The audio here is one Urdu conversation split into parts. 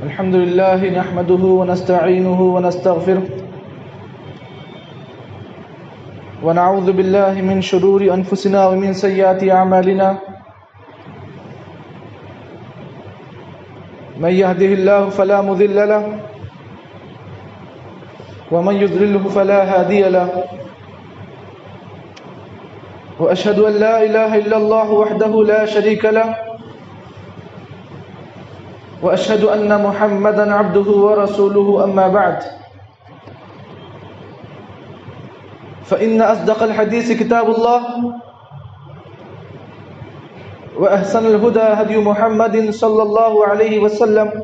الحمد لله نحمده ونستعينه ونستغفره ونعوذ بالله من شرور أنفسنا ومن سيئات أعمالنا من يهده الله فلا مضل له ومن يضلله فلا هادي له وأشهد أن لا إله إلا الله وحده لا شريك له وأشهد أن محمدًا عبده ورسوله أما بعد فإن أصدق الحديث كتاب الله وأحسن الهدى هدي محمد صلى الله عليه وسلم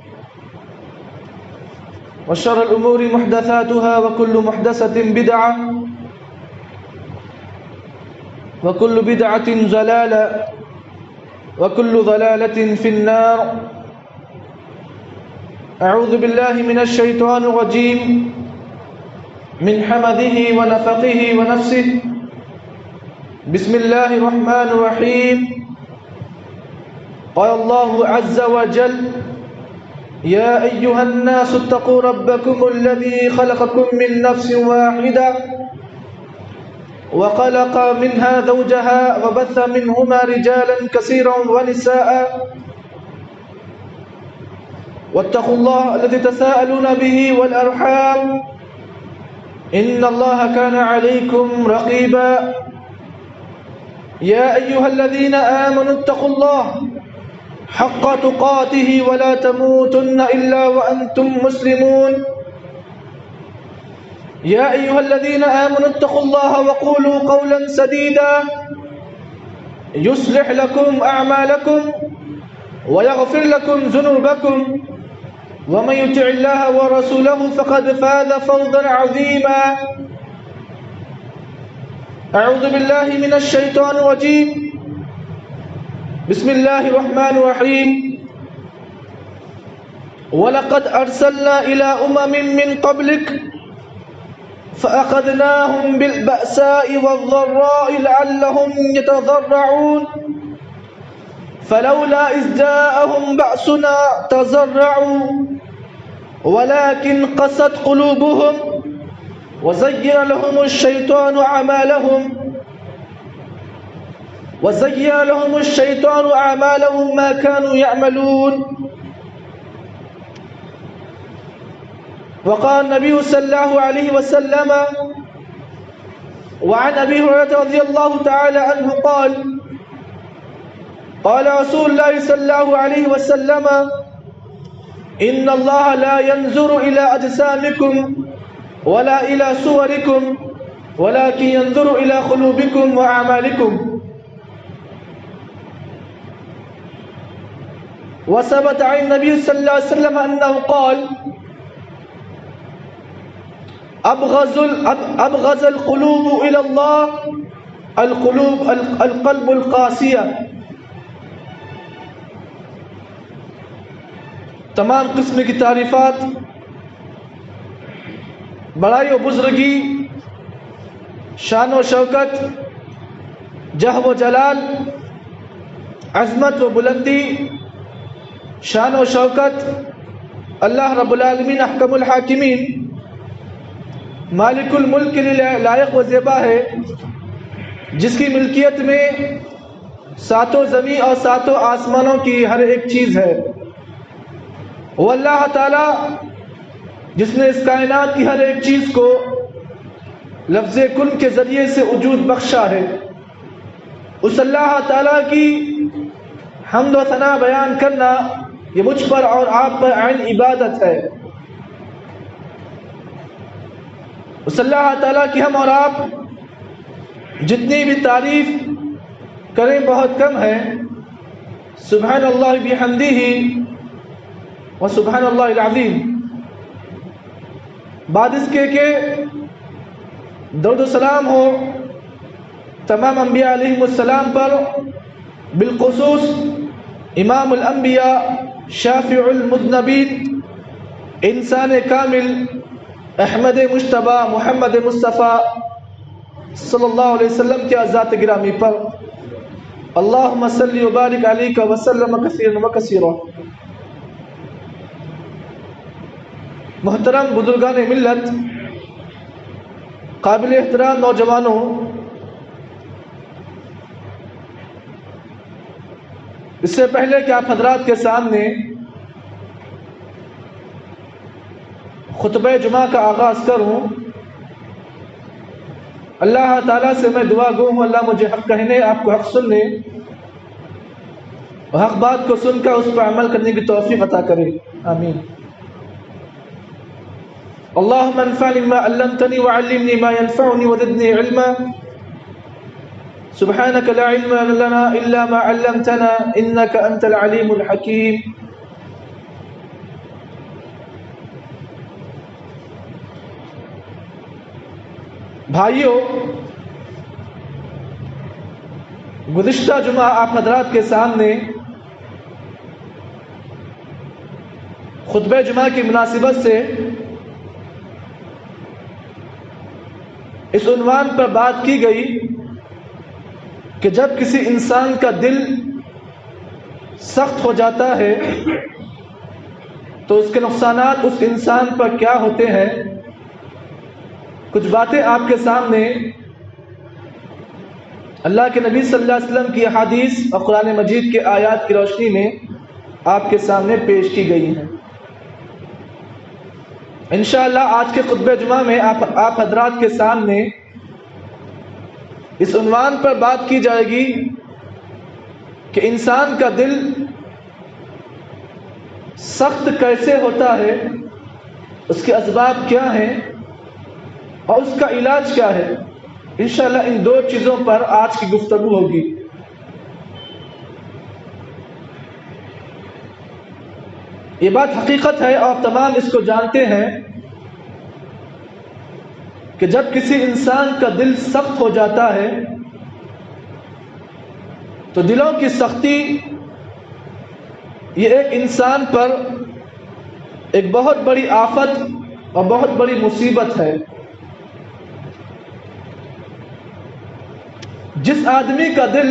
وشر الأمور محدثاتها وكل محدثة بدعة وكل بدعة ضلالة وكل ضلالة في النار أعوذ بالله من الشيطان الرجيم من حمده ونفخه ونفسه بسم الله الرحمن الرحيم قال الله عز وجل يا أيها الناس اتقوا ربكم الذي خلقكم من نفس واحدة وخلق منها زوجها وبث منهما رجالا كثيرا ونساء واتقوا الله الذي تساءلون به والأرحام إن الله كان عليكم رقيبا يا أيها الذين آمنوا اتقوا الله حق تقاته ولا تموتن إلا وأنتم مسلمون يا أيها الذين آمنوا اتقوا الله وقولوا قولا سديدا يصلح لكم أعمالكم ويغفر لكم ذنوبكم ومن يطع الله ورسوله فقد فاز فوزا عظيما أعوذ بالله من الشيطان الرجيم بسم الله الرحمن الرحيم ولقد أرسلنا إلى من قبلك فأخذناهم بالبأساء والضراء لعلهم يتضرعون فلولا إذ جاءهم بأسنا تضرعوا ولكن قست قلوبهم وزين لهم الشيطان أعمالهم ما كانوا يعملون وقال النبي صلى الله عليه وسلم وعن أبي هريرة رضي الله تعالى عنه قال قال رسول الله صلى الله عليه وسلم إن الله لا ينظر إلى أجسامكم ولا إلى صوركم ولكن ينظر إلى قلوبكم وأعمالكم وثبت عن النبي صلى الله عليه وسلم أنه قال أبغض القلوب إلى الله القلب القاسية. تمام قسم کی تعریفات، بڑائی و بزرگی، شان و شوکت، جہ و جلال، عظمت و بلندی، شان و شوکت اللہ رب العالمین احکم الحاکمین مالک الملک کے لیے لائق و زیبا ہے، جس کی ملکیت میں ساتوں زمین اور ساتوں آسمانوں کی ہر ایک چیز ہے۔ وہ اللہ تعالیٰ جس نے اس کائنات کی ہر ایک چیز کو لفظ کن کے ذریعے سے وجود بخشا ہے، اس اللہ تعالیٰ کی حمد و ثنا بیان کرنا یہ مجھ پر اور آپ پر عین عبادت ہے۔ اس اللہ تعالیٰ کی ہم اور آپ جتنی بھی تعریف کریں بہت کم ہے۔ سبحان اللہ بحمدہ و سبحان اللہ العظیم۔ بعد اس کے کہ درود و سلام ہو تمام انبیاء علیہم السلام پر، بالخصوص امام الانبیاء شافع المذنبین انسان کامل احمد مجتبی محمد مصطفیٰ صلی اللہ علیہ وسلم کے ذات گرامی پر، اللہم صلی وبارک علیہ وسلم کثیرا وکثیرا۔ محترم بزرگان ملت، قابل احترام نوجوانوں، اس سے پہلے کہ آپ حضرات کے سامنے خطبہ جمعہ کا آغاز کروں، اللہ تعالیٰ سے میں دعا گو ہوں اللہ مجھے حق کہنے، آپ کو حق سننے اور حق بات کو سن کر اس پر عمل کرنے کی توفیق عطا کرے، آمین۔ اللہم انفعنی بما علمتنی وعلمنی ما ینفعنی وزدنی علما، سبحانک لا علم لنا الا ما علمتنا انک انت العلیم الحکیم۔ بھائیو، گزشتہ جمعہ آپ حضرات کے سامنے خطبہ جمعہ کی مناسبت سے اس عنوان پر بات کی گئی کہ جب کسی انسان کا دل سخت ہو جاتا ہے تو اس کے نقصانات اس انسان پر کیا ہوتے ہیں۔ کچھ باتیں آپ کے سامنے اللہ کے نبی صلی اللہ علیہ وسلم کی احادیث اور قرآن مجید کے آیات کی روشنی میں آپ کے سامنے پیش کی گئی ہیں۔ انشاءاللہ آج کے خطبہ جمعہ میں آپ حضرات کے سامنے اس عنوان پر بات کی جائے گی کہ انسان کا دل سخت کیسے ہوتا ہے، اس کے اسباب کیا ہیں اور اس کا علاج کیا ہے۔ انشاءاللہ ان دو چیزوں پر آج کی گفتگو ہوگی۔ یہ بات حقیقت ہے اور تمام اس کو جانتے ہیں کہ جب کسی انسان کا دل سخت ہو جاتا ہے تو دلوں کی سختی یہ ایک انسان پر ایک بہت بڑی آفت اور بہت بڑی مصیبت ہے۔ جس آدمی کا دل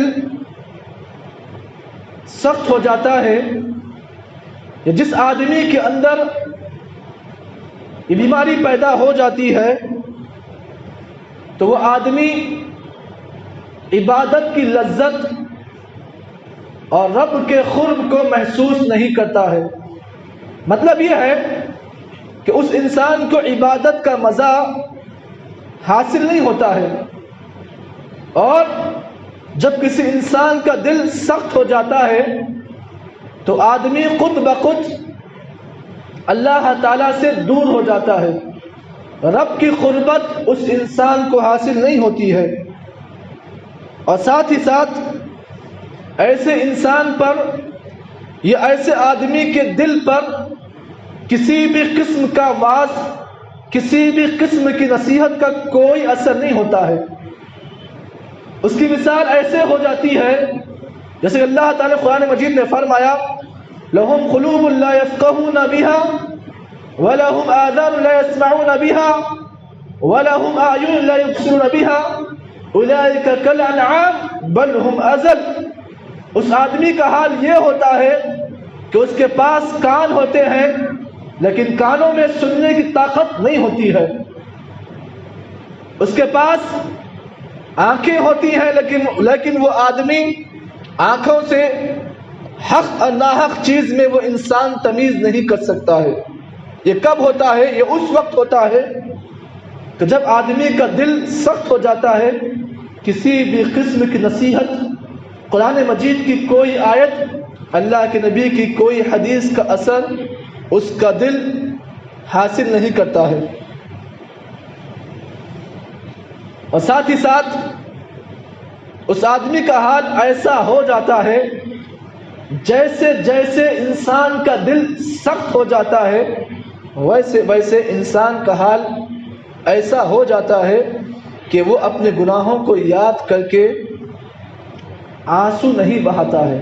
سخت ہو جاتا ہے یا جس آدمی کے اندر یہ بیماری پیدا ہو جاتی ہے تو وہ آدمی عبادت کی لذت اور رب کے قرب کو محسوس نہیں کرتا ہے۔ مطلب یہ ہے کہ اس انسان کو عبادت کا مزہ حاصل نہیں ہوتا ہے، اور جب کسی انسان کا دل سخت ہو جاتا ہے تو آدمی خود بخود اللہ تعالیٰ سے دور ہو جاتا ہے، رب کی قربت اس انسان کو حاصل نہیں ہوتی ہے، اور ساتھ ہی ساتھ ایسے انسان پر یا ایسے آدمی کے دل پر کسی بھی قسم کا واعظ، کسی بھی قسم کی نصیحت کا کوئی اثر نہیں ہوتا ہے۔ اس کی مثال ایسے ہو جاتی ہے جیسے اللہ تعالیٰ قرآن مجید نے فرمایا لَهُمْ قُلُوبٌ لَا يَفْقَهُونَ بِهَا وَلَهُمْ آذَانٌ لَا يَسْمَعُونَ بِهَا وَلَهُمْ أَعْيُنٌ لَا يُبْصِرُونَ بِهَا أُولَئِكَ كَالْأَنْعَامِ بَلْ هُمْ أَضَلُّ۔ اس آدمی کا حال یہ ہوتا ہے کہ اس کے پاس کان ہوتے ہیں لیکن کانوں میں سننے کی طاقت نہیں ہوتی ہے، اس کے پاس آنکھیں ہوتی ہیں لیکن وہ آدمی آنکھوں سے حق اور ناحق چیز میں وہ انسان تمیز نہیں کر سکتا ہے۔ یہ کب ہوتا ہے؟ یہ اس وقت ہوتا ہے کہ جب آدمی کا دل سخت ہو جاتا ہے، کسی بھی قسم کی نصیحت، قرآن مجید کی کوئی آیت، اللہ کے نبی کی کوئی حدیث کا اثر اس کا دل حاصل نہیں کرتا ہے، اور ساتھ ہی ساتھ اس آدمی کا حال ایسا ہو جاتا ہے جیسے جیسے انسان کا دل سخت ہو جاتا ہے ویسے ویسے انسان کا حال ایسا ہو جاتا ہے کہ وہ اپنے گناہوں کو یاد کر کے آنسو نہیں بہاتا ہے،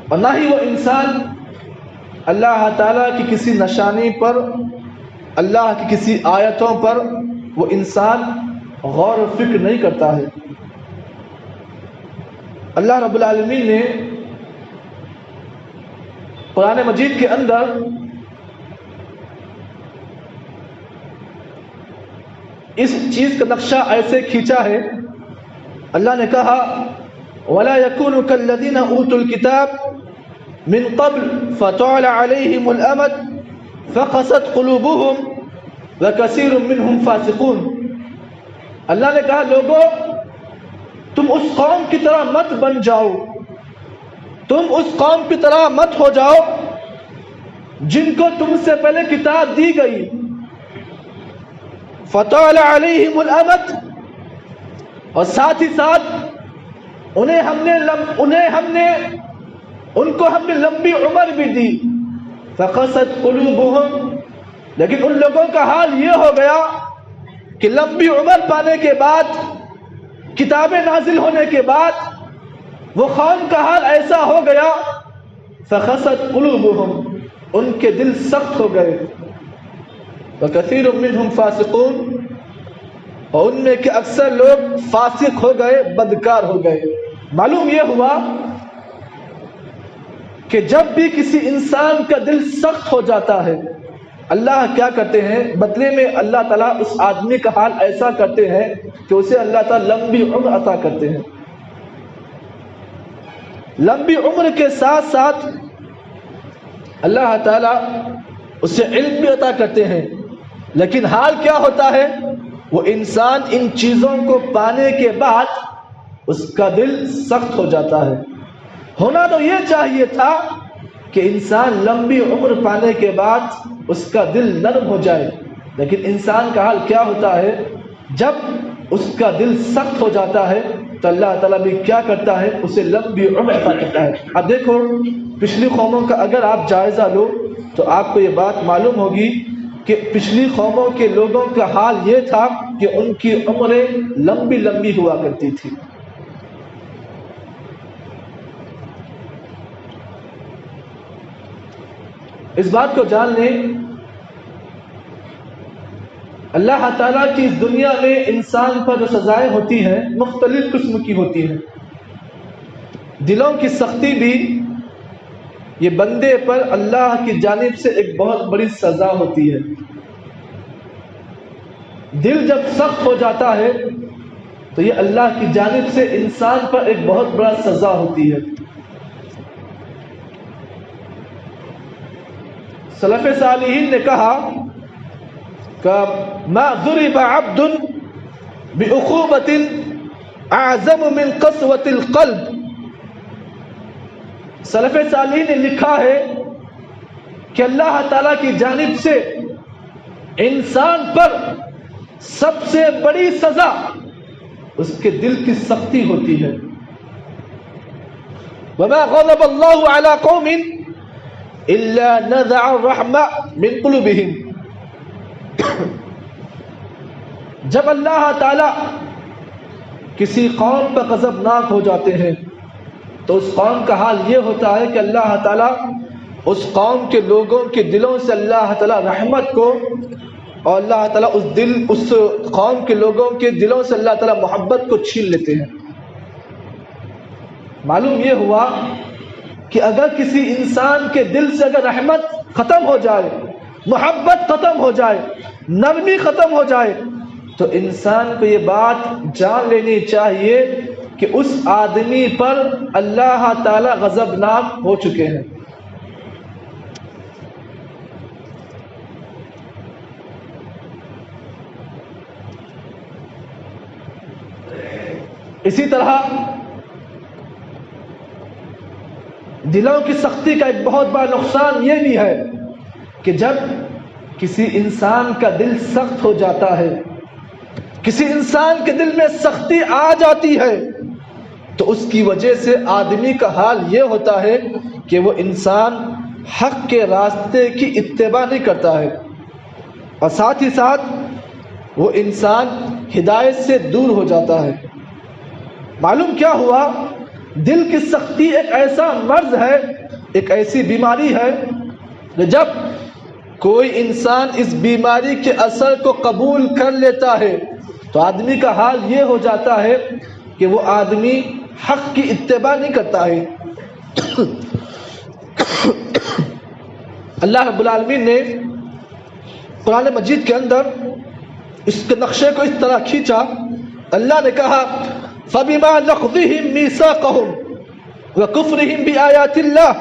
اور نہ ہی وہ انسان اللہ تعالیٰ کی کسی نشانی پر، اللہ کی کسی آیتوں پر وہ انسان غور و فکر نہیں کرتا ہے۔ اللہ رب العالمین نے قرآن مجید کے اندر اس چیز کا نقشہ ایسے کھینچا ہے، اللہ نے کہا وَلَا يَكُونُ كَالَّذِينَ أُوتُوا الْكِتَابَ مِن قَبْلُ فَطَالَ عَلَيْهِمُ الْأَمَدُ فَقَسَتْ قُلُوبُهُمْ وَكَثِيرٌ مِّنْهُمْ فَاسِقُونَ۔ اللہ نے کہا لوگو تم اس قوم کی طرح مت بن جاؤ، تم اس قوم کی طرح مت ہو جاؤ جن کو تم سے پہلے کتاب دی گئی۔ فطال علیہم الامد، اور ساتھ ہی ساتھ ان کو ہم نے لمبی عمر بھی دی۔ فقست قلوبہم، لیکن ان لوگوں کا حال یہ ہو گیا کہ لمبی عمر پانے کے بعد، کتابیں نازل ہونے کے بعد وہ قوم کا حال ایسا ہو گیا، فقست قلوبہم، ان کے دل سخت ہو گئے، وَكَثِيرٌ مِّنْهُمْ فَاسِقُونَ، اور ان میں کے اکثر لوگ فاسق ہو گئے، بدکار ہو گئے۔ معلوم یہ ہوا کہ جب بھی کسی انسان کا دل سخت ہو جاتا ہے، اللہ کیا کرتے ہیں بدلے میں؟ اللہ تعالیٰ اس آدمی کا حال ایسا کرتے ہیں کہ اسے اللہ تعالیٰ لمبی عمر عطا کرتے ہیں۔ لمبی عمر کے ساتھ ساتھ اللہ تعالیٰ اسے علم بھی عطا کرتے ہیں، لیکن حال کیا ہوتا ہے؟ وہ انسان ان چیزوں کو پانے کے بعد اس کا دل سخت ہو جاتا ہے۔ ہونا تو یہ چاہیے تھا کہ انسان لمبی عمر پانے کے بعد اس کا دل نرم ہو جائے، لیکن انسان کا حال کیا ہوتا ہے؟ جب اس کا دل سخت ہو جاتا ہے تو اللہ تعالیٰ بھی کیا کرتا ہے؟ اسے لمبی عمر عطا کرتا ہے۔ اب دیکھو پچھلی قوموں کا اگر آپ جائزہ لو تو آپ کو یہ بات معلوم ہوگی کہ پچھلی قوموں کے لوگوں کا حال یہ تھا کہ ان کی عمریں لمبی لمبی ہوا کرتی تھی۔ اس بات کو جان لیں، اللہ تعالیٰ کی اس دنیا میں انسان پر جو سزائیں ہوتی ہیں مختلف قسم کی ہوتی ہیں۔ دلوں کی سختی بھی یہ بندے پر اللہ کی جانب سے ایک بہت بڑی سزا ہوتی ہے۔ دل جب سخت ہو جاتا ہے تو یہ اللہ کی جانب سے انسان پر ایک بہت بڑا سزا ہوتی ہے۔ سلف صالحین نے کہا کہ ما ضرب عبد بعقوبۃ اعظم من قسوۃ القلب۔ سلف صالحین نے لکھا ہے کہ اللہ تعالیٰ کی جانب سے انسان پر سب سے بڑی سزا اس کے دل کی سختی ہوتی ہے۔ وما غضب اللہ علی قوم الا نزع الرحمہ من قلوبہم۔ جب اللہ تعالیٰ کسی قوم پر غضبناک ہو جاتے ہیں تو اس قوم کا حال یہ ہوتا ہے کہ اللہ تعالیٰ اس قوم کے لوگوں کے دلوں سے اللہ تعالیٰ رحمت کو، اور اللہ تعالیٰ اس قوم کے لوگوں کے دلوں سے اللہ تعالیٰ محبت کو چھین لیتے ہیں۔ معلوم یہ ہوا کہ اگر کسی انسان کے دل سے اگر رحمت ختم ہو جائے، محبت ختم ہو جائے، نرمی ختم ہو جائے، تو انسان کو یہ بات جان لینی چاہیے کہ اس آدمی پر اللہ تعالیٰ غضبناک ہو چکے ہیں۔ اسی طرح دلوں کی سختی کا ایک بہت بڑا نقصان یہ بھی ہے کہ جب کسی انسان کا دل سخت ہو جاتا ہے، کسی انسان کے دل میں سختی آ جاتی ہے، تو اس کی وجہ سے آدمی کا حال یہ ہوتا ہے کہ وہ انسان حق کے راستے کی اتباع نہیں کرتا ہے، اور ساتھ ہی ساتھ وہ انسان ہدایت سے دور ہو جاتا ہے۔ معلوم کیا ہوا؟ دل کی سختی ایک ایسا مرض ہے، ایک ایسی بیماری ہے کہ جب کوئی انسان اس بیماری کے اثر کو قبول کر لیتا ہے تو آدمی کا حال یہ ہو جاتا ہے کہ وہ آدمی حق کی اتباع نہیں کرتا ہے۔ اللہ رب العالمین نے قرآن مجید کے اندر اس کے نقشے کو اس طرح کھینچا۔ اللہ نے کہا فَبِمَا نَقْضِهِمْ مِيثَاقَهُمْ وَكُفْرِهِمْ بِآيَاتِ اللَّهِ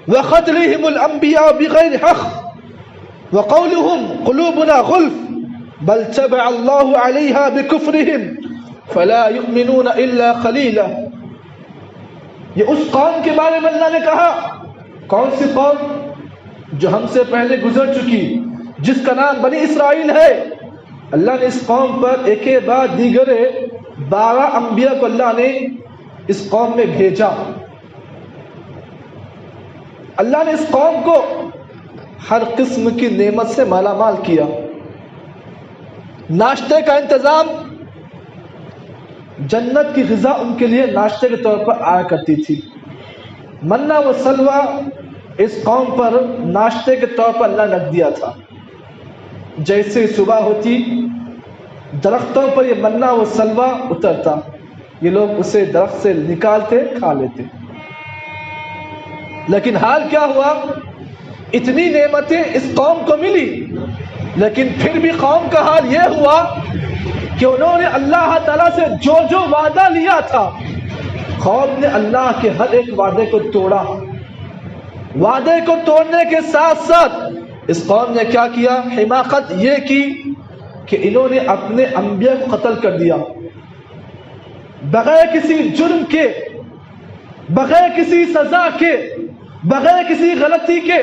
وَقَتْلِهِمُ الْأَنْبِيَاءَ بِغَيْرِ حَقٍّ وَقَوْلُهُمْ قُلُوبُنَا غُلْفٌ بَلْ طَبَعَ اللَّهُ عَلَيْهَا بِكُفْرِهِمْ فَلَا يُؤْمِنُونَ إِلَّا قَلِيلًا۔ یہ اس قوم کے بارے میں اللہ نے کہا، کون سی قوم؟ جو ہم سے پہلے گزر چکی، جس کا نام بنی اسرائیل ہے۔ اللہ نے اس قوم پر ایک کے بعد دیگر 12 انبیاء کو اللہ نے اس قوم میں بھیجا۔ اللہ نے اس قوم کو ہر قسم کی نعمت سے مالا مال کیا۔ ناشتے کا انتظام، جنت کی غذا ان کے لیے ناشتے کے طور پر آیا کرتی تھی۔ منا و سلوہ اس قوم پر ناشتے کے طور پر اللہ نے رکھ دیا تھا۔ جیسے صبح ہوتی درختوں پر یہ منا و سلوہ اترتا، یہ لوگ اسے درخت سے نکالتے کھا لیتے۔ لیکن حال کیا ہوا؟ اتنی نعمتیں اس قوم کو ملی، لیکن پھر بھی قوم کا حال یہ ہوا کہ انہوں نے اللہ تعالیٰ سے جو جو وعدہ لیا تھا، قوم نے اللہ کے ہر ایک وعدے کو توڑا۔ وعدے کو توڑنے کے ساتھ ساتھ اس قوم نے کیا کیا؟ حماقت یہ کی کہ انہوں نے اپنے انبیاء کو قتل کر دیا، بغیر کسی جرم کے، بغیر کسی سزا کے، بغیر کسی غلطی کے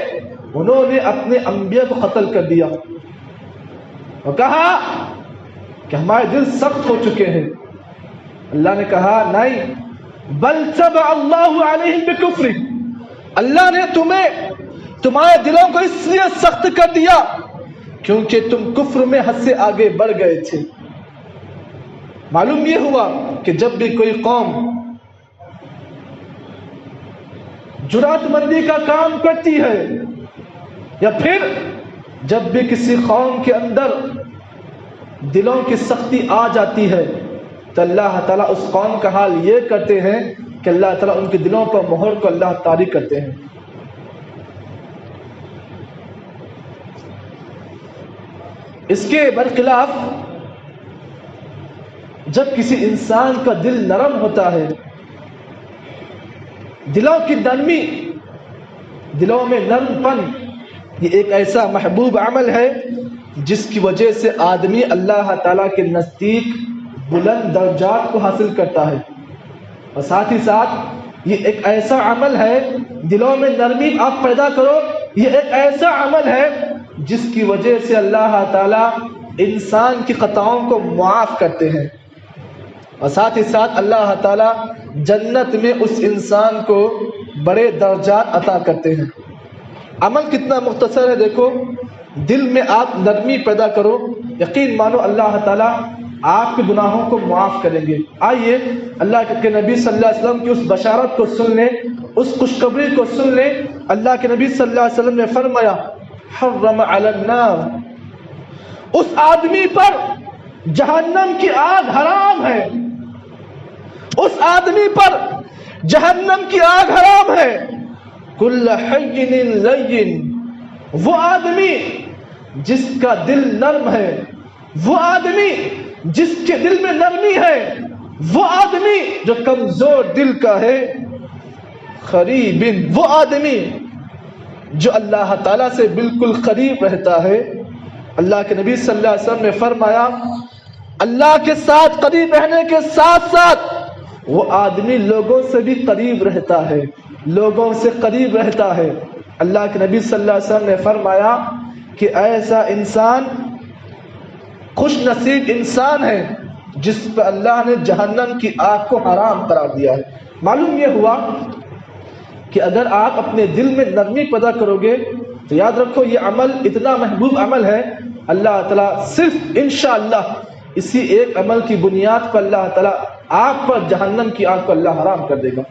انہوں نے اپنے انبیاء کو قتل کر دیا، اور کہا کہ ہمارے دل سخت ہو چکے ہیں۔ اللہ نے کہا نہیں، بل طبع اللہ علیہم بکفرہم، اللہ نے تمہارے دلوں کو اس لیے سخت کر دیا کیونکہ تم کفر میں حد سے آگے بڑھ گئے تھے۔ معلوم یہ ہوا کہ جب بھی کوئی قوم جرات مندی کا کام کرتی ہے، یا پھر جب بھی کسی قوم کے اندر دلوں کی سختی آ جاتی ہے، تو اللہ تعالیٰ اس قوم کا حال یہ کرتے ہیں کہ اللہ تعالیٰ ان کے دلوں پر مہر کو اللہ طاری کرتے ہیں۔ اس کے برخلاف جب کسی انسان کا دل نرم ہوتا ہے، دلوں کی نرمی، دلوں میں نرم پن، یہ ایک ایسا محبوب عمل ہے جس کی وجہ سے آدمی اللہ تعالیٰ کے نزدیک بلند درجات کو حاصل کرتا ہے، اور ساتھ ہی ساتھ یہ ایک ایسا عمل ہے، دلوں میں نرمی آپ پیدا کرو، یہ ایک ایسا عمل ہے جس کی وجہ سے اللہ تعالیٰ انسان کی خطاؤں کو معاف کرتے ہیں، اور ساتھ ہی ساتھ اللہ تعالیٰ جنت میں اس انسان کو بڑے درجات عطا کرتے ہیں۔ عمل کتنا مختصر ہے، دیکھو، دل میں آپ نرمی پیدا کرو، یقین مانو اللہ تعالیٰ آپ کے گناہوں کو معاف کریں گے۔ آئیے اللہ کے نبی صلی اللہ علیہ وسلم کی اس بشارت کو سن لیں، اس خوشخبری کو سن لیں۔ اللہ کے نبی صلی اللہ علیہ وسلم نے فرمایا حرم علی النار، اس آدمی پر جہنم کی آگ حرام ہے، اس آدمی پر جہنم کی آگ حرام ہے۔ کل حین لین، وہ آدمی جس کا دل نرم ہے، وہ آدمی جس کے دل میں نرمی ہے، وہ آدمی جو کمزور دل کا ہے، قریب، وہ آدمی جو اللہ تعالیٰ سے بالکل قریب رہتا ہے۔ اللہ کے نبی صلی اللہ علیہ وسلم نے فرمایا اللہ کے ساتھ قریب رہنے کے ساتھ ساتھ وہ آدمی لوگوں سے بھی قریب رہتا ہے، لوگوں سے قریب رہتا ہے۔ اللہ کے نبی صلی اللہ علیہ وسلم نے فرمایا کہ ایسا انسان خوش نصیب انسان ہے جس پر اللہ نے جہنم کی آگ کو حرام قرار دیا ہے۔ معلوم یہ ہوا کہ اگر آپ اپنے دل میں نرمی پیدا کرو گے تو یاد رکھو یہ عمل اتنا محبوب عمل ہے، اللہ تعالیٰ صرف انشاءاللہ اسی ایک عمل کی بنیاد پر اللہ تعالیٰ آپ پر جہنم کی آگ کو اللہ حرام کر دے گا۔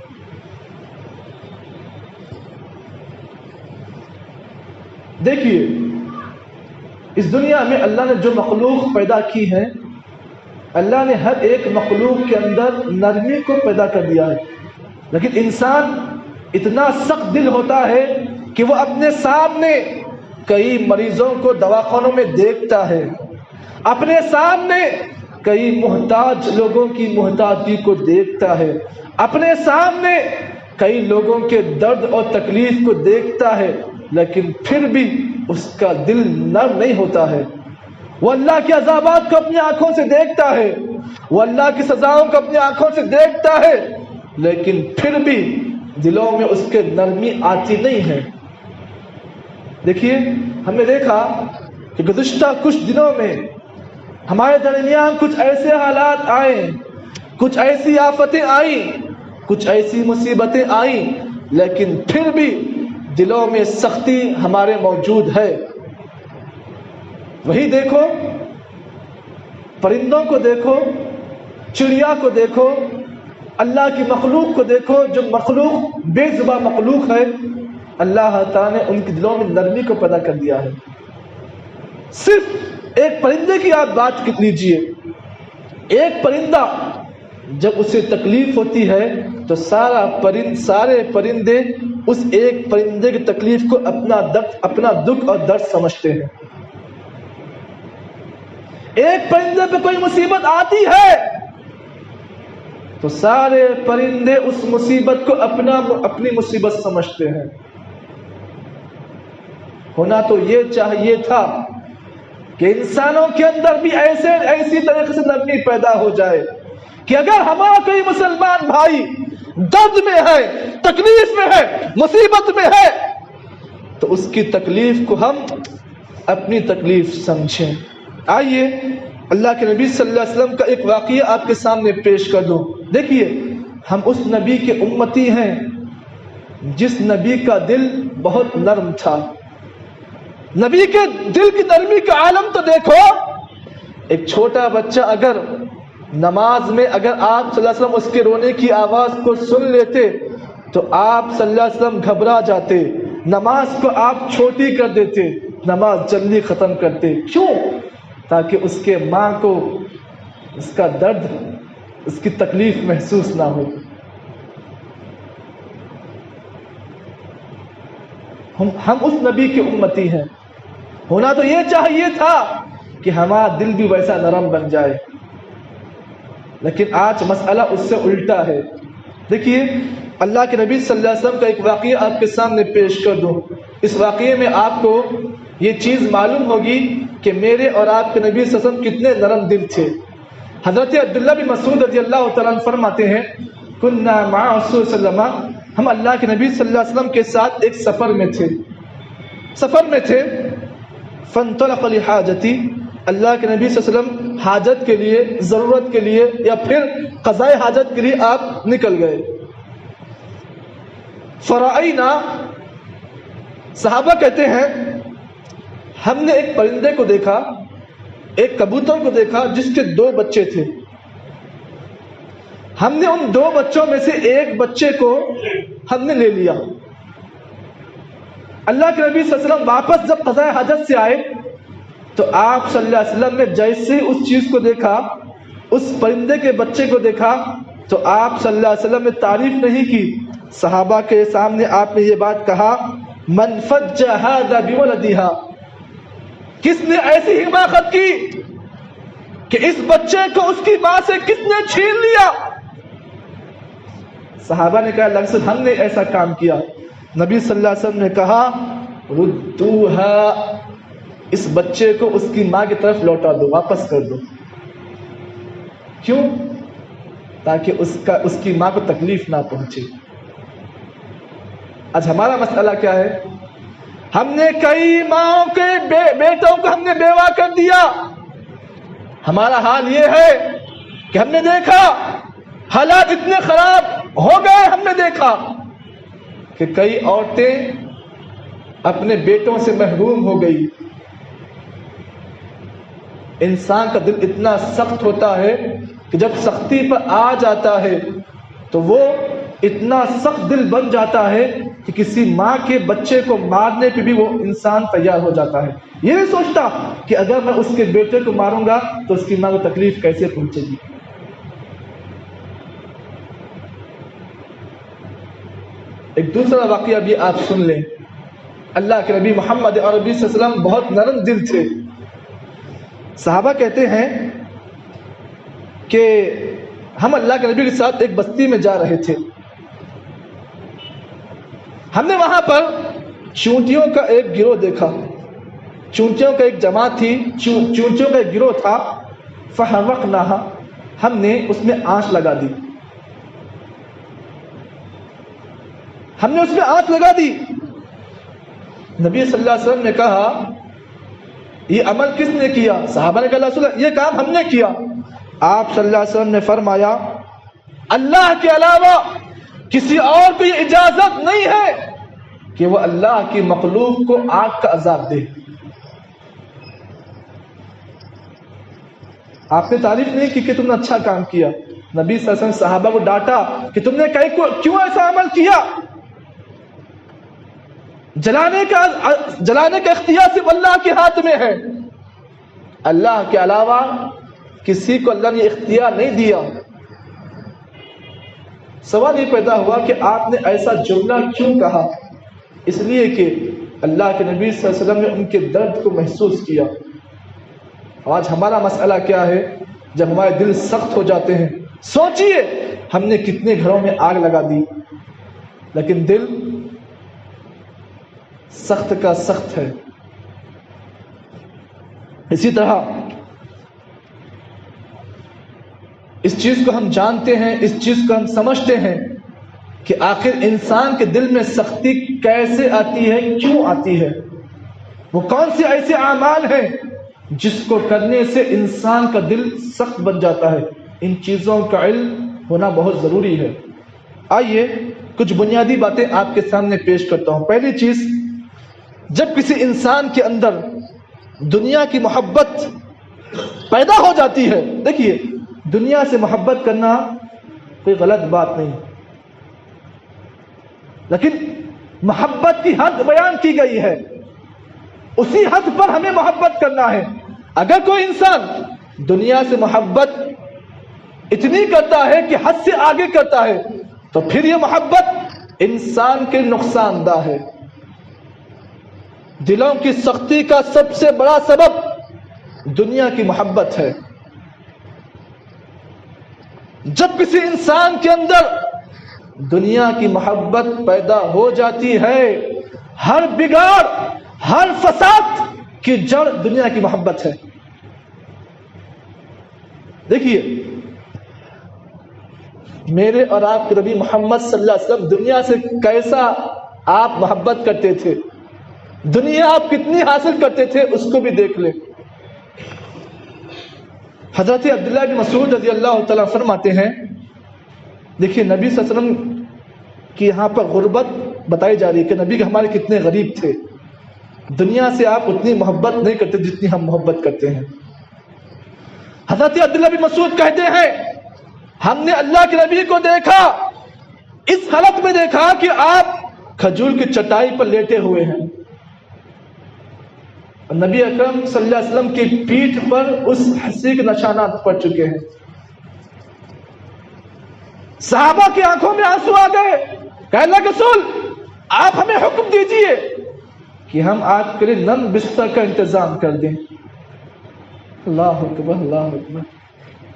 دیکھیے اس دنیا میں اللہ نے جو مخلوق پیدا کی ہے، اللہ نے ہر ایک مخلوق کے اندر نرمی کو پیدا کر دیا ہے، لیکن انسان اتنا سخت دل ہوتا ہے کہ وہ اپنے سامنے کئی مریضوں کو دواخانوں میں دیکھتا ہے، اپنے سامنے کئی محتاج لوگوں کی محتاجی کو دیکھتا ہے، اپنے سامنے کئی لوگوں کے درد اور تکلیف کو دیکھتا ہے، لیکن پھر بھی اس کا دل نرم نہیں ہوتا ہے۔ وہ اللہ کے عذابات کو اپنی آنکھوں سے دیکھتا ہے، وہ اللہ کی سزاؤں کو اپنی آنکھوں سے دیکھتا ہے، لیکن پھر بھی دلوں میں اس کے نرمی آتی نہیں ہے۔ دیکھیے ہم نے دیکھا کہ گزشتہ کچھ دنوں میں ہمارے درمیان کچھ ایسے حالات آئے، کچھ ایسی آفتیں آئیں، کچھ ایسی مصیبتیں آئیں، لیکن پھر بھی دلوں میں سختی ہمارے موجود ہے۔ وہی دیکھو، پرندوں کو دیکھو، چڑیا کو دیکھو، اللہ کی مخلوق کو دیکھو، جو مخلوق بے زبان مخلوق ہے، اللہ تعالیٰ نے ان کے دلوں میں نرمی کو پیدا کر دیا ہے۔ صرف ایک پرندے کی آپ بات لیجئے، ایک پرندہ جب اسے تکلیف ہوتی ہے تو سارے پرندے اس ایک پرندے کی تکلیف کو اپنا دکھ اور درد سمجھتے ہیں۔ ایک پرندے پہ کوئی مصیبت آتی ہے تو سارے پرندے اس مصیبت کو اپنی مصیبت سمجھتے ہیں۔ ہونا تو یہ چاہیے تھا کہ انسانوں کے اندر بھی ایسی طریقے سے نرمی پیدا ہو جائے کہ اگر ہمارا کوئی مسلمان بھائی درد میں ہے، تکلیف میں ہے، مصیبت میں ہے، تو اس کی تکلیف کو ہم اپنی تکلیف سمجھیں۔ آئیے اللہ کے نبی صلی اللہ علیہ وسلم کا ایک واقعہ آپ کے سامنے پیش کر دوں۔ دیکھیے ہم اس نبی کے امتی ہیں جس نبی کا دل بہت نرم تھا۔ نبی کے دل کی نرمی کا عالم تو دیکھو، ایک چھوٹا بچہ اگر نماز میں آپ صلی اللہ علیہ وسلم اس کے رونے کی آواز کو سن لیتے تو آپ صلی اللہ علیہ وسلم گھبرا جاتے، نماز کو آپ چھوٹی کر دیتے، نماز جلدی ختم کرتے۔ کیوں؟ تاکہ اس کے ماں کو اس کا درد، اس کی تکلیف محسوس نہ ہو۔ ہم اس نبی کے امتی ہیں۔ ہونا تو یہ چاہیے تھا کہ ہمارا دل بھی ویسا نرم بن جائے، لیکن آج مسئلہ اس سے الٹا ہے۔ دیکھیے اللہ کے نبی صلی اللہ علیہ وسلم کا ایک واقعہ آپ کے سامنے پیش کر دوں۔ اس واقعے میں آپ کو یہ چیز معلوم ہوگی کہ میرے اور آپ کے نبی صلی اللہ علیہ وسلم کتنے نرم دل تھے۔ حضرت عبداللہ بن مسعود رضی اللہ تعالیٰ عنہ فرماتے ہیں، کننا مع رسول صلی اللہ علیہ وسلم، ہم اللہ کے نبی صلی اللہ علیہ وسلم کے ساتھ ایک سفر میں تھے، فانطلق لحاجتی، اللہ کے نبی صلی اللہ علیہ وسلم حاجت کے لیے، ضرورت کے لیے یا پھر قضاء حاجت کے لیے آپ نکل گئے۔ فرأینا، صحابہ کہتے ہیں ہم نے ایک پرندے کو دیکھا، ایک کبوتر کو دیکھا جس کے 2 بچے تھے۔ ہم نے ان 2 بچوں میں سے ایک بچے کو ہم نے لے لیا۔ اللہ کے نبی صلی اللہ علیہ وسلم واپس جب قضاء حاجت سے آئے تو آپ صلی اللہ علیہ وسلم نے جیسے اس چیز کو دیکھا، اس پرندے کے بچے کو دیکھا، تو آپ صلی اللہ علیہ وسلم نے تعریف نہیں کی، صحابہ کے سامنے آپ نے یہ بات کہا، من فج ھذا بولدھا، کس نے ایسی حماقت کی کہ اس بچے کو اس کی ماں سے کس نے چھین لیا؟ صحابہ نے کہا لفظ ہم نے ایسا کام کیا۔ نبی صلی اللہ علیہ وسلم نے کہا ردوها، اس بچے کو اس کی ماں کی طرف لوٹا دو، واپس کر دو۔ کیوں؟ تاکہ اس کی ماں کو تکلیف نہ پہنچے۔ آج ہمارا مسئلہ کیا ہے؟ ہم نے کئی ماں کے بیٹوں کو ہم نے بیوہ کر دیا۔ ہمارا حال یہ ہے کہ ہم نے دیکھا حالات اتنے خراب ہو گئے، ہم نے دیکھا کہ کئی عورتیں اپنے بیٹوں سے محروم ہو گئی. انسان کا دل اتنا سخت ہوتا ہے کہ جب سختی پر آ جاتا ہے تو وہ اتنا سخت دل بن جاتا ہے کہ کسی ماں کے بچے کو مارنے پہ بھی وہ انسان تیار ہو جاتا ہے. یہ نہیں سوچتا کہ اگر میں اس کے بیٹے کو ماروں گا تو اس کی ماں کو تکلیف کیسے پہنچے گی. ایک دوسرا واقعہ بھی آپ سن لیں. اللہ کے نبی محمد عربی صلی اللہ علیہ وسلم بہت نرم دل تھے. صحابہ کہتے ہیں کہ ہم اللہ کے نبی کے ساتھ ایک بستی میں جا رہے تھے. ہم نے وہاں پر چونٹیوں کا ایک گروہ دیکھا. چونٹیوں کا ایک جماعت تھی, چونٹیوں کا ایک گروہ تھا. فحرقناها, ہم نے اس میں آنچ لگا دی. ہم نے اس میں آنچ لگا دی. نبی صلی اللہ علیہ وسلم نے کہا یہ عمل کس نے کیا؟ صحابہ نے کہا اللہ رسول اللہ یہ کام ہم نے کیا. آپ صلی اللہ علیہ وسلم نے فرمایا اللہ کے علاوہ کسی اور کو یہ اجازت نہیں ہے کہ وہ اللہ کی مخلوق کو آگ کا عذاب دے. آپ نے تعریف نہیں کی کہ تم نے اچھا کام کیا. نبی صلی اللہ علیہ وسلم صحابہ کو ڈانٹا کہ تم نے کیوں ایسا عمل کیا؟ جلانے کا اختیار صرف اللہ کے ہاتھ میں ہے. اللہ کے علاوہ کسی کو اللہ نے اختیار نہیں دیا. سوال یہ پیدا ہوا کہ آپ نے ایسا جملہ کیوں کہا؟ اس لیے کہ اللہ کے نبی صلی اللہ علیہ وسلم نے ان کے درد کو محسوس کیا. آج ہمارا مسئلہ کیا ہے؟ جب ہمارے دل سخت ہو جاتے ہیں, سوچئے ہم نے کتنے گھروں میں آگ لگا دی, لیکن دل سخت کا سخت ہے. اسی طرح اس چیز کو ہم جانتے ہیں, اس چیز کو ہم سمجھتے ہیں کہ آخر انسان کے دل میں سختی کیسے آتی ہے, کیوں آتی ہے, وہ کون سے ایسے اعمال ہیں جس کو کرنے سے انسان کا دل سخت بن جاتا ہے. ان چیزوں کا علم ہونا بہت ضروری ہے. آئیے کچھ بنیادی باتیں آپ کے سامنے پیش کرتا ہوں. پہلی چیز, جب کسی انسان کے اندر دنیا کی محبت پیدا ہو جاتی ہے, دیکھیے دنیا سے محبت کرنا کوئی غلط بات نہیں, لیکن محبت کی حد بیان کی گئی ہے, اسی حد پر ہمیں محبت کرنا ہے. اگر کوئی انسان دنیا سے محبت اتنی کرتا ہے کہ حد سے آگے کرتا ہے تو پھر یہ محبت انسان کے نقصان دہ ہے. دلوں کی سختی کا سب سے بڑا سبب دنیا کی محبت ہے. جب کسی انسان کے اندر دنیا کی محبت پیدا ہو جاتی ہے, ہر بگاڑ, ہر فساد کی جڑ دنیا کی محبت ہے. دیکھیے میرے اور آپ کے نبی محمد صلی اللہ علیہ وسلم دنیا سے کیسا آپ محبت کرتے تھے, دنیا آپ کتنی حاصل کرتے تھے, اس کو بھی دیکھ لیں. حضرت عبداللہ بن مسعود رضی اللہ تعالیٰ فرماتے ہیں, دیکھیے نبی صلی اللہ علیہ وسلم کی یہاں پر غربت بتائی جا رہی ہے کہ نبی کے ہمارے کتنے غریب تھے. دنیا سے آپ اتنی محبت نہیں کرتے جتنی ہم محبت کرتے ہیں. حضرت عبداللہ بن مسعود کہتے ہیں ہم نے اللہ کے نبی کو دیکھا, اس حالت میں دیکھا کہ آپ کھجور کی چٹائی پر لیٹے ہوئے ہیں. نبی اکرم صلی اللہ علیہ وسلم کی پیٹھ پر اس ہنسی کے نشانات پڑ چکے ہیں. صحابہ کی آنکھوں میں آنسو آ گئے. کہ اللہ کے رسول آپ ہمیں حکم دیجئے کہ ہم آپ کے لیے نم بستر کا انتظام کر دیں. اللہ اکبر, اللہ اکبر.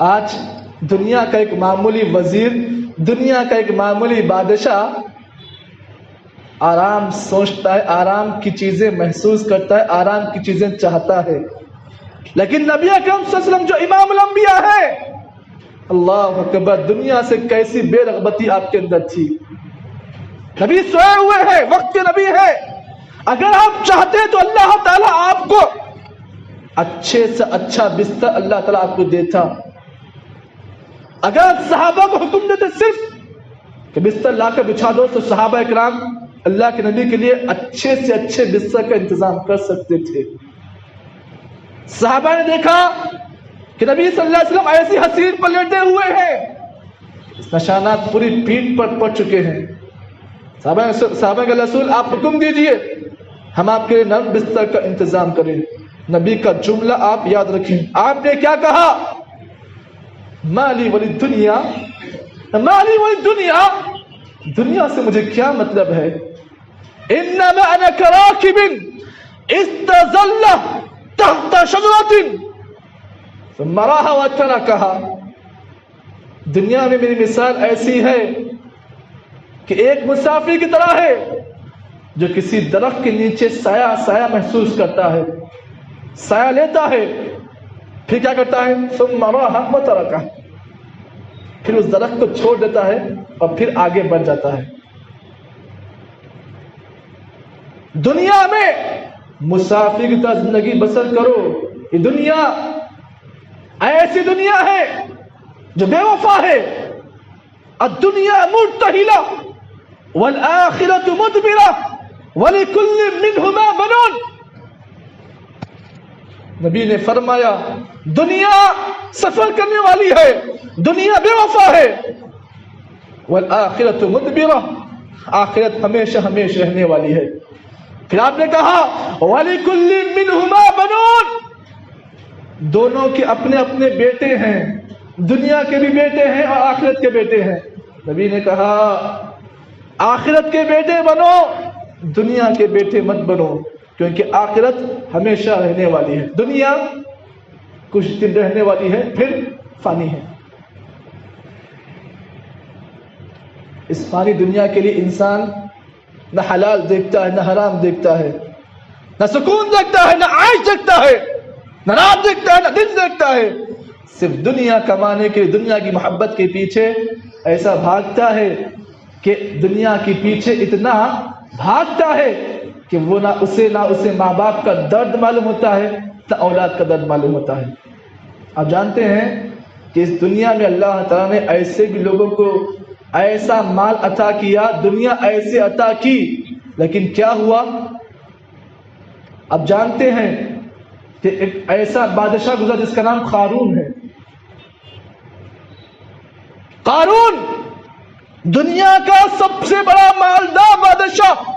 آج دنیا کا ایک معمولی وزیر, دنیا کا ایک معمولی بادشاہ آرام سوچتا ہے, آرام کی چیزیں محسوس کرتا ہے, آرام کی چیزیں چاہتا ہے, لیکن نبی اکرم صلی اللہ علیہ وسلم جو امام الانبیاء ہے, اللہ اکبر, دنیا سے کیسی بے رغبتی آپ کے اندر تھی. نبی سوئے ہوئے ہیں, وقت کے نبی ہے, اگر آپ چاہتے تو اللہ تعالیٰ آپ کو اچھے سے اچھا بستر اللہ تعالیٰ آپ کو دیتا. اگر صحابہ کو حکم دیتے صرف کہ بستر لا کر بچھا دو تو صحابہ اکرام اللہ کے نبی کے لیے اچھے سے اچھے بستر کا انتظام کر سکتے تھے۔ صحابہ نے دیکھا کہ نبی صلی اللہ علیہ وسلم ایسی حسین پر لیٹے ہوئے ہیں، نشانات پوری پیٹھ پر پڑ چکے ہیں۔ صحابہ کے رسول آپ حکم دیجئے، ہم آپ کے لیے نرم بستر کا انتظام کریں۔ نبی کا جملہ آپ یاد رکھیں، آپ نے کیا کہا؟ مالی ولی دنیا، مالی ولی دنیا، دنیا سے مجھے کیا مطلب ہے؟ انما انا کراکب استظل تحت شجرۃ ثم راح وتركها، دنیا میں میری مثال ایسی ہے کہ ایک مسافر کی طرح ہے جو کسی درخت کے نیچے سایہ سایہ محسوس کرتا ہے، سایہ لیتا ہے، پھر کیا کرتا ہے؟ ثم راح وتركها، پھر اس درخت کو چھوڑ دیتا ہے اور پھر آگے بڑھ جاتا ہے۔ دنیا میں مسافر کی طرح زندگی بسر کرو۔ یہ دنیا ایسی دنیا ہے جو بے وفا ہے۔ الدنیا مرتحلہ والآخرۃ مدبرہ ولکل منہما بنون، نبی نے فرمایا دنیا سفر کرنے والی ہے، دنیا بے وفا ہے، والآخرۃ مدبرہ، آخرت ہمیشہ ہمیشہ رہنے والی ہے۔ پھر آپ نے کہا وَلِكُلٍّ مِّنْهُمَا بَنُونَ، دونوں کے اپنے اپنے بیٹے ہیں، دنیا کے بھی بیٹے ہیں اور آخرت کے بیٹے ہیں۔ نبی نے کہا آخرت کے بیٹے بنو، دنیا کے بیٹے مت بنو، کیونکہ آخرت ہمیشہ رہنے والی ہے، دنیا کچھ دن رہنے والی ہے پھر فانی ہے۔ اس فانی دنیا کے لیے انسان نہ حلال دیکھتا ہے، نہ حرام دیکھتا ہے، نہ سکون دیکھتا ہے، نہ عائش دیکھتا ہے، نہ رات دیکھتا ہے، نہ دن دیکھتا ہے، صرف دنیا کمانے کے، دنیا کی محبت کے پیچھے ایسا بھاگتا ہے کہ دنیا کے پیچھے اتنا بھاگتا ہے کہ وہ نہ اسے ماں باپ کا درد معلوم ہوتا ہے، نہ اولاد کا درد معلوم ہوتا ہے۔ آپ جانتے ہیں کہ اس دنیا میں اللہ تعالیٰ نے ایسے بھی لوگوں کو ایسا مال عطا کیا، دنیا ایسے عطا کی، لیکن کیا ہوا؟ اب جانتے ہیں کہ ایک ایسا بادشاہ گزرا جس کا نام قارون ہے۔ قارون دنیا کا سب سے بڑا مالدار بادشاہ،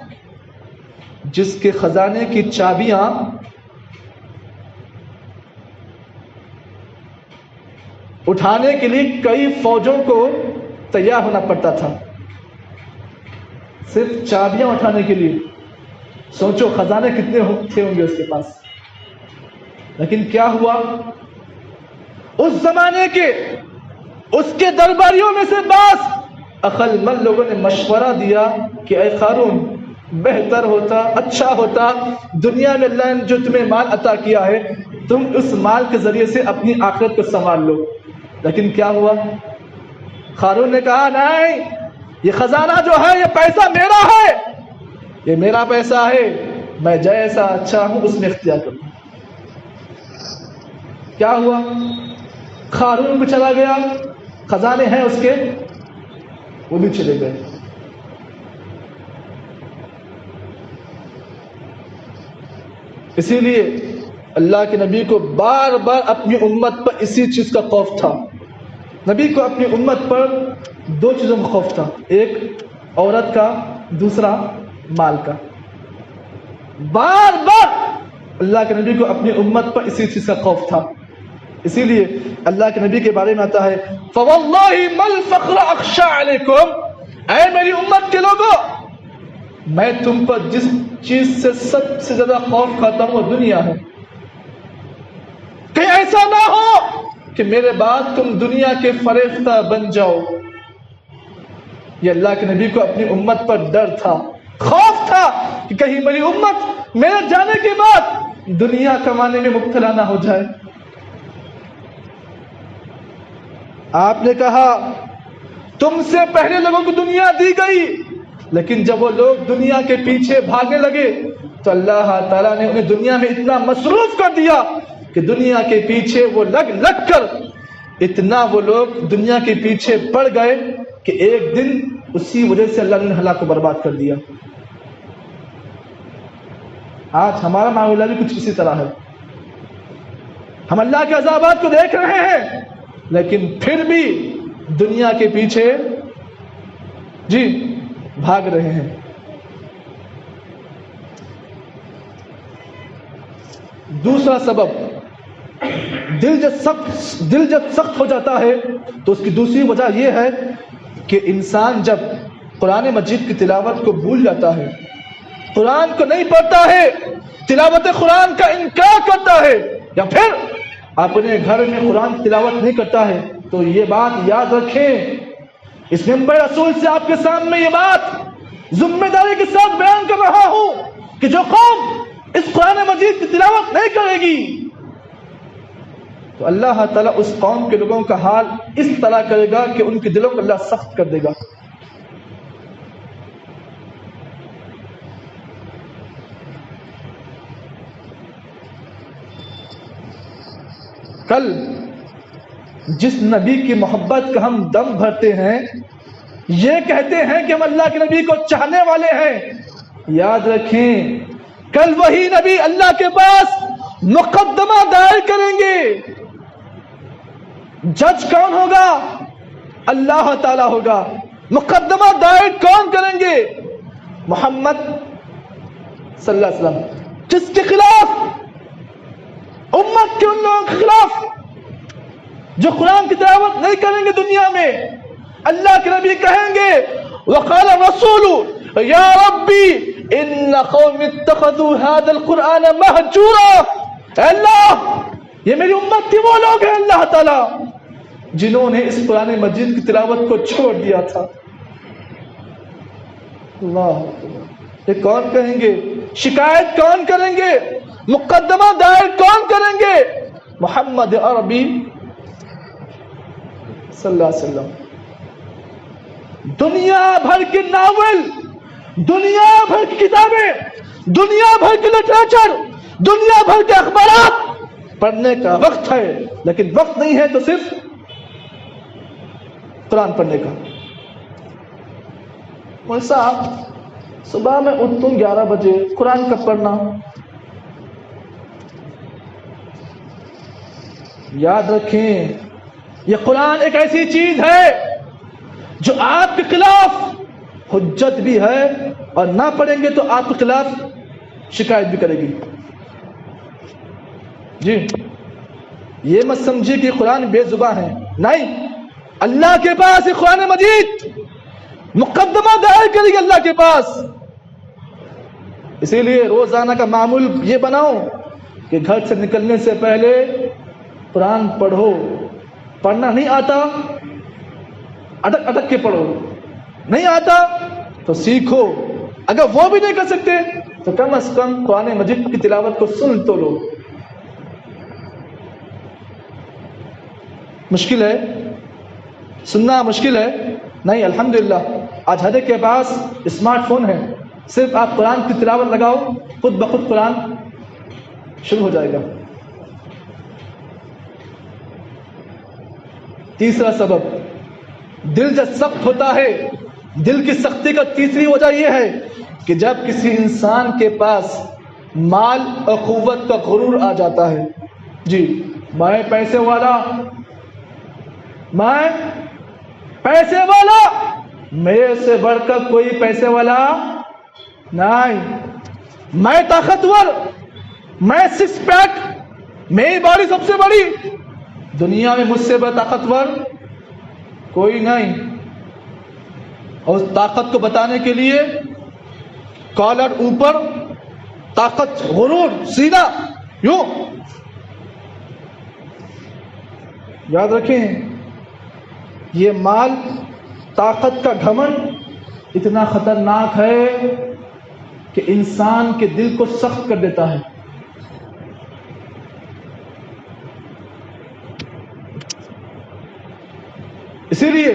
جس کے خزانے کی چابیاں اٹھانے کے لیے کئی فوجوں کو تیار ہونا پڑتا تھا، صرف چابیاں اٹھانے کے لیے۔ سوچو خزانے کتنے تھے ہوں گے اس کے پاس۔ لیکن کیا ہوا؟ اس زمانے کے اس کے درباریوں میں سے بعض عقل مند لوگوں نے مشورہ دیا کہ اے قارون، بہتر ہوتا، اچھا ہوتا، دنیا میں اللہ نے جو تمہیں مال عطا کیا ہے تم اس مال کے ذریعے سے اپنی آخرت کو سنبھال لو۔ لیکن کیا ہوا؟ قارون نے کہا نہیں، یہ خزانہ جو ہے یہ پیسہ میرا ہے، یہ میرا پیسہ ہے، میں جیسا اچھا ہوں اس میں اختیار کروں۔ کیا ہوا؟ قارون بھی چلا گیا، خزانے ہیں اس کے وہ بھی چلے گئے۔ اسی لیے اللہ کے نبی کو بار بار اپنی امت پر اسی چیز کا خوف تھا۔ نبی کو اپنی امت پر دو چیزوں کا خوف تھا، ایک عورت کا، دوسرا مال کا۔ بار بار اللہ کے نبی کو اپنی امت پر اسی چیز کا خوف تھا۔ اسی لیے اللہ کے نبی کے بارے میں آتا ہے فَوَاللَّهِ مَا الْفَقْرَ أَخْشَىٰ عَلَيْكُمْ، اے میری امت کے لوگوں، میں تم پر جس چیز سے سب سے زیادہ خوف کھاتا ہوں وہ دنیا ہے۔ کہ ایسا نہ ہو کہ میرے بعد تم دنیا کے فریفتہ بن جاؤ۔ یہ اللہ کے نبی کو اپنی امت پر ڈر تھا، خوف تھا کہ کہیں میری امت میرے جانے کے بعد دنیا کمانے میں مبتلا نہ ہو جائے۔ آپ نے کہا تم سے پہلے لوگوں کو دنیا دی گئی، لیکن جب وہ لوگ دنیا کے پیچھے بھاگنے لگے تو اللہ تعالیٰ نے انہیں دنیا میں اتنا مصروف کر دیا کہ دنیا کے پیچھے وہ لگ کر اتنا وہ لوگ دنیا کے پیچھے پڑ گئے کہ ایک دن اسی وجہ سے اللہ نے ہلاک کو برباد کر دیا۔ آج ہمارا معاملہ بھی کچھ اسی طرح ہے. ہم اللہ کے عذابات کو دیکھ رہے ہیں لیکن پھر بھی دنیا کے پیچھے جی بھاگ رہے ہیں. دوسرا سبب، دل جب سخت ہو جاتا ہے تو اس کی دوسری وجہ یہ ہے کہ انسان جب قرآن مجید کی تلاوت کو بھول جاتا ہے، قرآن کو نہیں پڑھتا ہے، تلاوت قرآن کا انکار کرتا ہے، یا پھر اپنے گھر میں قرآن کی تلاوت نہیں کرتا ہے، تو یہ بات یاد رکھیں، اس ممبر رسول سے آپ کے سامنے یہ بات ذمہ داری کے ساتھ بیان کر رہا ہوں کہ جو قوم اس قرآن مجید کی تلاوت نہیں کرے گی تو اللہ تعالیٰ اس قوم کے لوگوں کا حال اس طرح کرے گا کہ ان کے دلوں کو اللہ سخت کر دے گا. کل جس نبی کی محبت کا ہم دم بھرتے ہیں، یہ کہتے ہیں کہ ہم اللہ کے نبی کو چاہنے والے ہیں، یاد رکھیں کل وہی نبی اللہ کے پاس مقدمہ دائر کریں گے. جج کون ہوگا؟ اللہ تعالی ہوگا. مقدمہ دائر کون کریں گے؟ محمد صلی اللہ علیہ وسلم. جس کے خلاف؟ امت کے ان لوگوں کے خلاف جو قرآن کی تلاوت نہیں کریں گے دنیا میں. اللہ کے نبی کہیں گے وقال الرسول یا ربی ان قوم اتخذوا هذا القرآن مہجورا. اے اللہ، یہ میری امت کی وہ لوگ ہیں اللہ تعالی جنہوں نے اس قرآن مجید کی تلاوت کو چھوڑ دیا تھا. اللہ، یہ کون کہیں گے؟ شکایت کون کریں گے؟ مقدمہ دائر کون کریں گے؟ محمد عربی صلی اللہ علیہ وسلم. دنیا بھر کے ناول، دنیا بھر کی کتابیں، دنیا بھر کے لٹریچر، دنیا بھر کے اخبارات پڑھنے کا وقت ہے، لیکن وقت نہیں ہے تو صرف قرآن پڑھنے کا. مول صاحب صبح میں اٹھتا ہوں 11 بجے، قرآن کب پڑھنا؟ یاد رکھیں یہ قرآن ایک ایسی چیز ہے جو آپ کے خلاف حجت بھی ہے اور نہ پڑھیں گے تو آپ کے خلاف شکایت بھی کرے گی. جی یہ مت سمجھیے کہ قرآن بے زباں ہے، نہیں، اللہ کے پاس یہ قرآن مجید مقدمہ دائر کرے گی اللہ کے پاس. اسی لیے روزانہ کا معمول یہ بناؤ کہ گھر سے نکلنے سے پہلے قرآن پڑھو. پڑھنا نہیں آتا اٹک اٹک کے پڑھو، نہیں آتا تو سیکھو. اگر وہ بھی نہیں کر سکتے تو کم از کم قرآن مجید کی تلاوت کو سن تو لو. مشکل ہے سننا، مشکل ہے نہیں. الحمدللہ آج ہر ایک کے پاس اسمارٹ فون ہے، صرف آپ قرآن کی تلاوت لگاؤ، خود بخود قرآن شروع ہو جائے گا. تیسرا سبب، دل جب سخت ہوتا ہے، دل کی سختی کا تیسری وجہ یہ ہے کہ جب کسی انسان کے پاس مال اور قوت کا غرور آ جاتا ہے. جی میں پیسے والا، میں پیسے والا، میرے سے بڑھ کر کوئی پیسے والا نہیں، میں طاقتور، میں 6 پیک، میری باڈی سب سے بڑی، دنیا میں مجھ سے بڑا طاقتور کوئی نہیں. اور اس طاقت کو بتانے کے لیے کالر اوپر، طاقت، غرور، سیدھا یوں. یاد رکھیں یہ مال، طاقت کا گھمنڈ اتنا خطرناک ہے کہ انسان کے دل کو سخت کر دیتا ہے. اسی لیے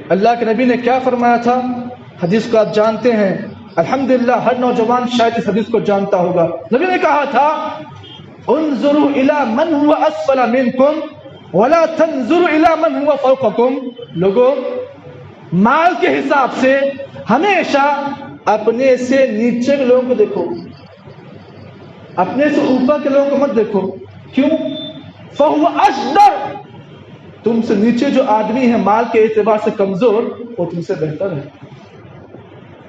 اللہ کے نبی نے کیا فرمایا تھا؟ حدیث کو آپ جانتے ہیں، الحمدللہ ہر نوجوان شاید اس حدیث کو جانتا ہوگا. نبی نے کہا تھا انظروا الی من هو اسفل منکم ولا تنظروا الی من هو فوقکم. لوگوں مال کے حساب سے ہمیشہ اپنے سے نیچے کے لوگوں کو دیکھو. اپنے سے اوپر کے لوگوں کو مت دیکھو. کیوں؟ فَهُوَ أَجْدَرُ، تم سے نیچے جو آدمی ہے مال کے اعتبار سے کمزور، وہ تم سے بہتر ہے.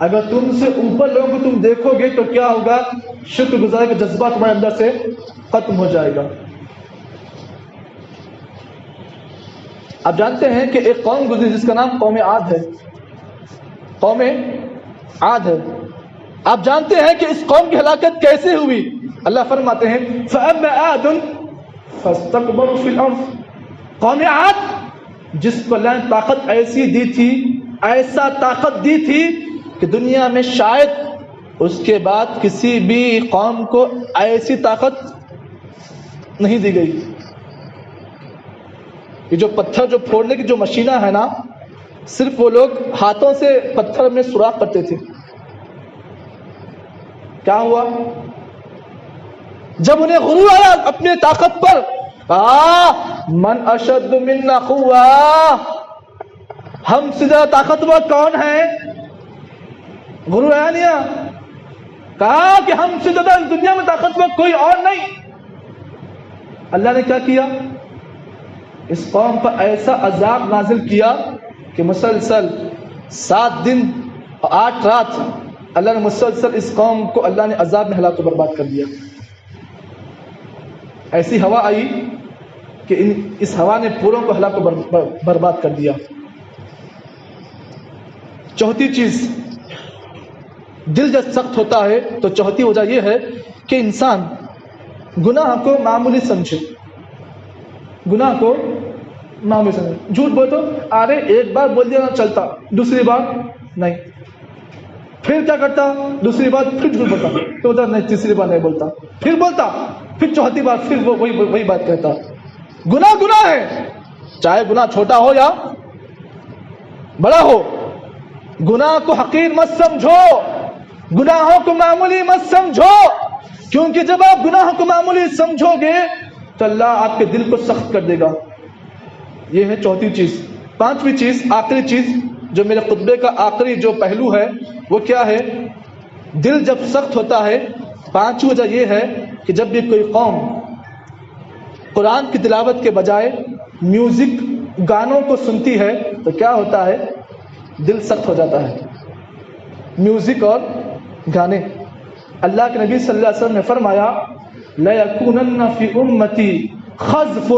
اگر تم سے اوپر لوگوں کو تم دیکھو گے تو کیا ہوگا؟ شکر گزاری کا جذبہ تمہارے اندر سے ختم ہو جائے گا. آپ جانتے ہیں کہ ایک قوم گزری جس کا نام قوم عاد ہے. قوم عاد ہے. آپ جانتے ہیں کہ اس قوم کی ہلاکت کیسے ہوئی؟ اللہ فرماتے ہیں فَأَمَّا عَادٌ فَاسْتَكْبَرُوا فِي الْأَرْضِ. قوم عاد جس کو اللہ نے طاقت ایسی دی تھی، ایسا طاقت دی تھی کہ دنیا میں شاید اس کے بعد کسی بھی قوم کو ایسی طاقت نہیں دی گئی. یہ جو پتھر جو پھوڑنے کی جو مشینہ ہے نا، صرف وہ لوگ ہاتھوں سے پتھر میں سوراخ کرتے تھے. کیا ہوا؟ جب انہیں غرور آیا اپنے طاقت پر، من اشد منا قوہ، ہم سے زیادہ طاقتور کون ہے؟ غرور آیا نہیں؟ کہا کہ ہم سے زیادہ دنیا میں طاقتور کوئی اور نہیں. اللہ نے کیا کیا؟ اس قوم پر ایسا عذاب نازل کیا کہ مسلسل 7 دن اور 8 رات اللہ نے مسلسل اس قوم کو اللہ نے عذاب میں ہلاک و برباد کر دیا. ایسی ہوا آئی کہ اس ہوا نے پوروں کو ہلاک و برباد کر دیا. چوتھی چیز، دل جب سخت ہوتا ہے تو چوتھی وجہ یہ ہے کہ انسان گناہ کو معمولی سمجھے. گناہ کو معمولی سمجھے. جھوٹ بول تو ارے ایک بار بول دیا نہ چلتا، دوسری بار نہیں. پھر کیا کرتا؟ دوسری بار پھر جھوٹ بولتا، تو ادھر نہیں، تیسری بار نہیں بولتا، پھر بولتا، پھر چوتھی بار پھر وہی بات کہتا. گناہ ہے، چاہے گناہ چھوٹا ہو یا بڑا ہو. گناہ کو حقیر مت سمجھو، گناہوں کو معمولی مت سمجھو، کیونکہ جب آپ گناہ کو معمولی سمجھو گے تو اللہ آپ کے دل کو سخت کر دے گا. یہ ہے چوتھی چیز. پانچویں چیز، آخری چیز جو میرے خطبے کا آخری جو پہلو ہے وہ کیا ہے؟ دل جب سخت ہوتا ہے، پانچویں وجہ یہ ہے کہ جب بھی کوئی قوم قرآن کی تلاوت کے بجائے میوزک گانوں کو سنتی ہے تو کیا ہوتا ہے؟ دل سخت ہو جاتا ہے. میوزک اور گانے. اللہ کے نبی صلی اللہ علیہ وسلم نے فرمایا لَيَكُونَنَّ فِي أُمَّتِي خَذْفٌ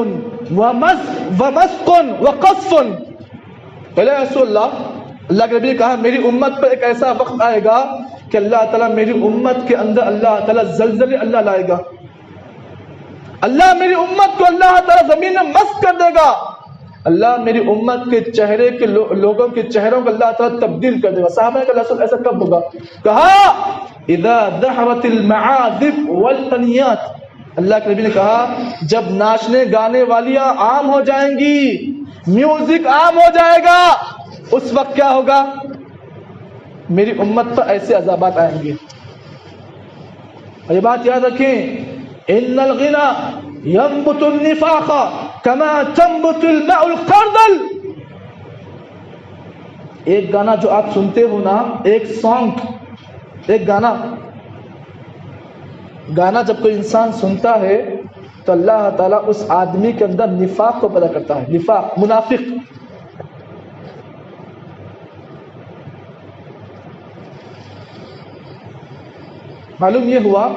وَمَسْقٌ وَقَذْفٌ. پہلے رسول اللہ کے نبی نے کہا میری امت پر ایک ایسا وقت آئے گا کہ اللہ تعالیٰ میری امت کے اندر اللہ تعالیٰ زلزلے اللہ لائے گا. اللہ میری امت کو اللہ تعالیٰ زمین میں مسخ کر دے گا. اللہ میری امت کے چہرے کے لوگوں کے چہروں کو اللہ تعالیٰ تبدیل کر دے گا. صحابہ کہ رسول ایسا کب ہوگا؟ کہا اذا ظہرت المعازف والغنیات. اللہ کے نبی نے کہا جب ناچنے گانے والیاں عام ہو جائیں گی، میوزک عام ہو جائے گا، اس وقت کیا ہوگا؟ میری امت پر ایسے عذابات آئیں گے. اور یہ بات یاد رکھیں، ان الغنى ينبت النفاق كما تنبت الماء الخردل. ایک گانا جو آپ سنتے ہو نا، ایک سانگ، ایک گانا جب کوئی انسان سنتا ہے تو اللہ تعالیٰ اس آدمی کے اندر نفاق کو پیدا کرتا ہے. نفاق، منافق. معلوم یہ ہوا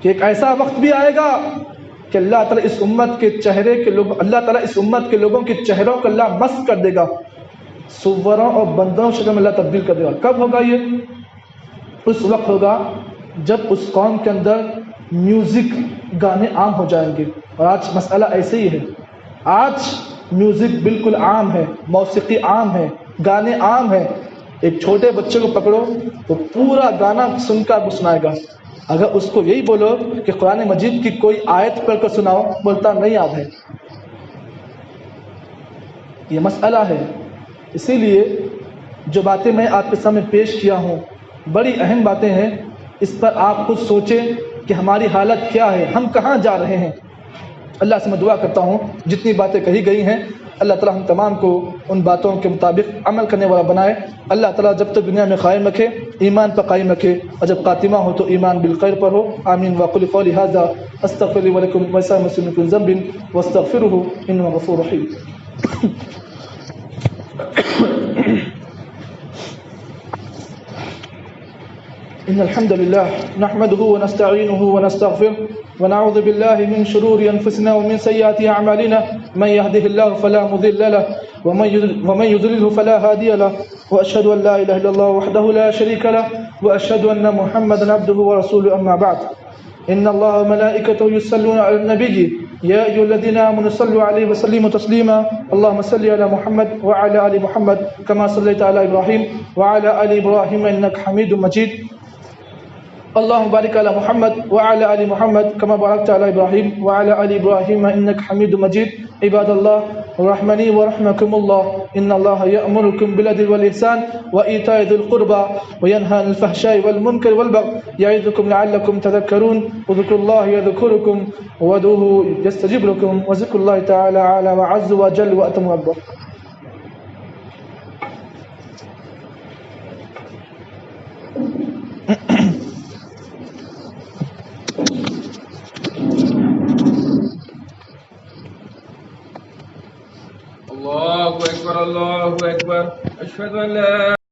کہ ایک ایسا وقت بھی آئے گا کہ اللہ تعالیٰ اس امت کے چہرے کے لوگ، اللہ تعالیٰ اس امت کے لوگوں کے چہروں کو اللہ مسخ کر دے گا، سوروں اور بندروں شکل میں اللہ تبدیل کر دے گا. کب ہوگا یہ؟ اس وقت ہوگا جب اس قوم کے اندر میوزک گانے عام ہو جائیں گے. اور آج مسئلہ ایسے ہی ہے. آج میوزک بالکل عام ہے، موسیقی عام ہے، گانے عام ہیں. ایک چھوٹے بچے کو پکڑو تو پورا گانا سن کر سنائے گا. اگر اس کو یہی بولو کہ قرآن مجید کی کوئی آیت پڑھ کر سناؤ، بولتا نہیں یاد ہے. یہ مسئلہ ہے. اسی لیے جو باتیں میں آپ کے سامنے پیش کیا ہوں بڑی اہم باتیں ہیں. اس پر آپ خود سوچیں کہ ہماری حالت کیا ہے، ہم کہاں جا رہے ہیں. اللہ سے میں دعا کرتا ہوں جتنی باتیں کہی گئی ہیں اللہ تعالیٰ ہم تمام کو ان باتوں کے مطابق عمل کرنے والا بنائے. اللہ تعالیٰ جب تک دنیا میں قائم رکھے ایمان پر قائم رکھے اور جب خاتمہ ہو تو ایمان بالخیر پر ہو. آمین. واقول قولی ھذا استغفر لي ولكم ولسائر المسلمين من كل ذنب واستغفروه انه غفور رحيم. إن الحمد لله نحمده ونستعينه ونستغفره ونعوذ بالله من شرور أنفسنا ومن سيئات أعمالنا. من يهده الله فلا مضل له ومن يضلله فلا هادي له. وأشهد أن لا إله إلا الله وحده لا شريك له وأشهد أن محمدا عبده ورسوله. أما بعد إن الله وملائكته يصلون على النبي يا أيها الذين آمنوا صلوا عليه وسلموا تسليما. اللهم صل على محمد وعلى آل محمد كما صليت على إبراهيم وعلى آل إبراهيم إنك حميد مجيد. اللهم بارك على محمد وعلى آل محمد كما باركت على إبراهيم وعلى آل إبراهيم إنك حميد مجيد. عباد الله رحمني ورحمكم الله إن الله يأمركم بالعدل والإحسان وإيتاء ذي القربى وينهى عن الفحشاء والمنكر والبغي يعظكم لعلكم تذكرون. اذكروا الله يذكركم وادعوه يستجب لكم وذكر الله تعالى أعلى وأعز وأجل وأتم وأكبر. الله أكبر الله أكبر. أشهد أن لا